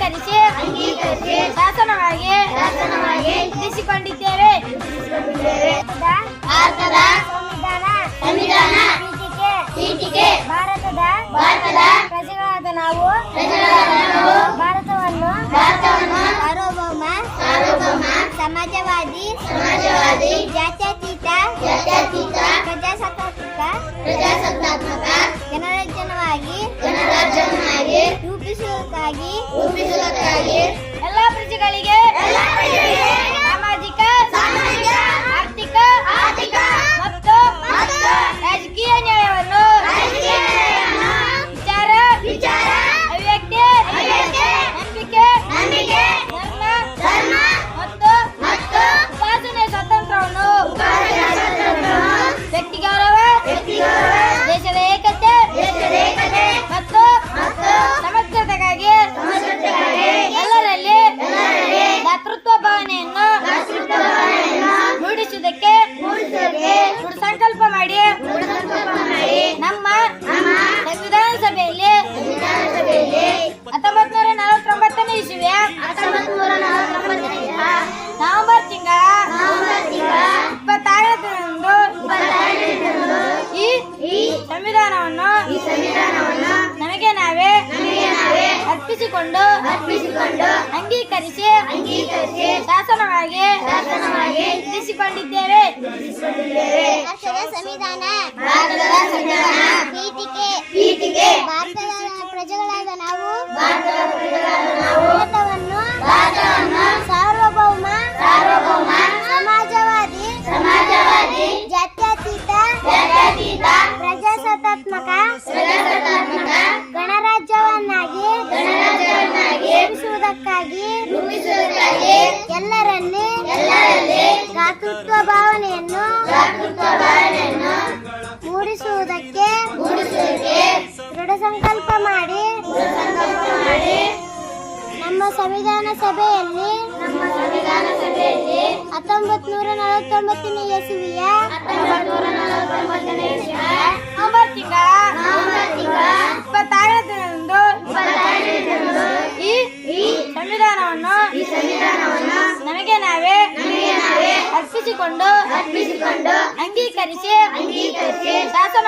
ಅಂಗೀಕರಿಸಿ ಶಾಸನವಾಗಿ ಇರಿಸಿಕೊಂಡಿದ್ದೇವೆ. ಭಾರತದ ಸಂವಿಧಾನ ಪೀಠಿಕೆ ಭಾರತದ ಪ್ರಜೆಗಳಾದ ನಾವು ಭಾರತವನ್ನು ಸಾರ್ವಭೌಮ ಸಮಾಜವಾದಿ ಜಾತ್ಯತೀತ ಪ್ರಜಾಸತ್ತಾತ್ಮಕ ಗಣರಾಜ್ಯವಾಗಿ ರೂಪಿಸುವುದಕ್ಕಾಗಿ ಎಲ್ಲ ಪ್ರಜೆಗಳಿಗೆ ಸಾಮಾಜಿಕ ಆರ್ಥಿಕ ಮತ್ತು ರಾಜಕೀಯ ನ್ಯಾಯವನ್ನು ವಿಚಾರ ಅಭಿವ್ಯಕ್ತಿ ನಂಬಿಕೆ ಧರ್ಮ ಮತ್ತು ಉಪಾಸನೆ ಸ್ವಾತಂತ್ರ್ಯವನ್ನು ವ್ಯಕ್ತಿ ಗೌರವ ದೇಶದ ಏಕತೆ ಮತ್ತು ಸಮಗ್ರತೆಗಾಗಿ ಎಲ್ಲರಲ್ಲಿ ದಾತೃತ್ವ ಭಾವನೆಯನ್ನು ಮೂಡಿಸುವುದಕ್ಕೆ ಸಂಕಲ್ಪ ಮಾಡಿ ನಮ್ಮ ಸಂವಿಧಾನ ಸಭೆಯಲ್ಲಿ 1949ನೇ ಇಸವಿಯ ನವೆಂಬರ್ ತಿಂಗಳ 26ರಂದು ಈ ಸಂವಿಧಾನವನ್ನು ನಮಗೆ ನಾವೇ ಅರ್ಪಿಸಿಕೊಂಡು ಅಂಗೀಕರಿಸಿ ಶಾಸನವಾಗಿ ಇರಿಸಿಕೊಂಡಿದ್ದೇವೆ. ಭಾರತದ ಸಂವಿಧಾನ ಪೀಠಿಕೆ ಭಾರತದ ಪ್ರಜೆಗಳಾದ ನಾವು ಭಾರತವನ್ನು ಸಾರ್ವಭೌಮ ಸಮಾಜವಾದಿ ಜಾತ್ಯತೀತ ಪ್ರಜಾಸತ್ತಾತ್ಮಕ ಗಣರಾಜ್ಯವನ್ನಾಗಿ ರೂಪಿಸುವುದಕ್ಕಾಗಿ ಎಲ್ಲರಲ್ಲಿ ದಾತೃತ್ವ ಭಾವನೆಯನ್ನು ಮೂಡಿಸುವುದಕ್ಕೆ ದೃಢ ಸಂಕಲ್ಪ ಮಾಡಿ ನಮ್ಮ ಸಂವಿಧಾನ ಸಭೆಯಲ್ಲಿ 1949ನೇ ಇಸವಿಯ ನವೆಂಬರ್ ತಿಂಗಳ 26ರಂದು ಈ ಸಂವಿಧಾನವನ್ನು ನಮಗೆ ನಾವೇ ಅರ್ಪಿಸಿಕೊಂಡು ಅಂಗೀಕರಿಸಿ ಶಾಸನ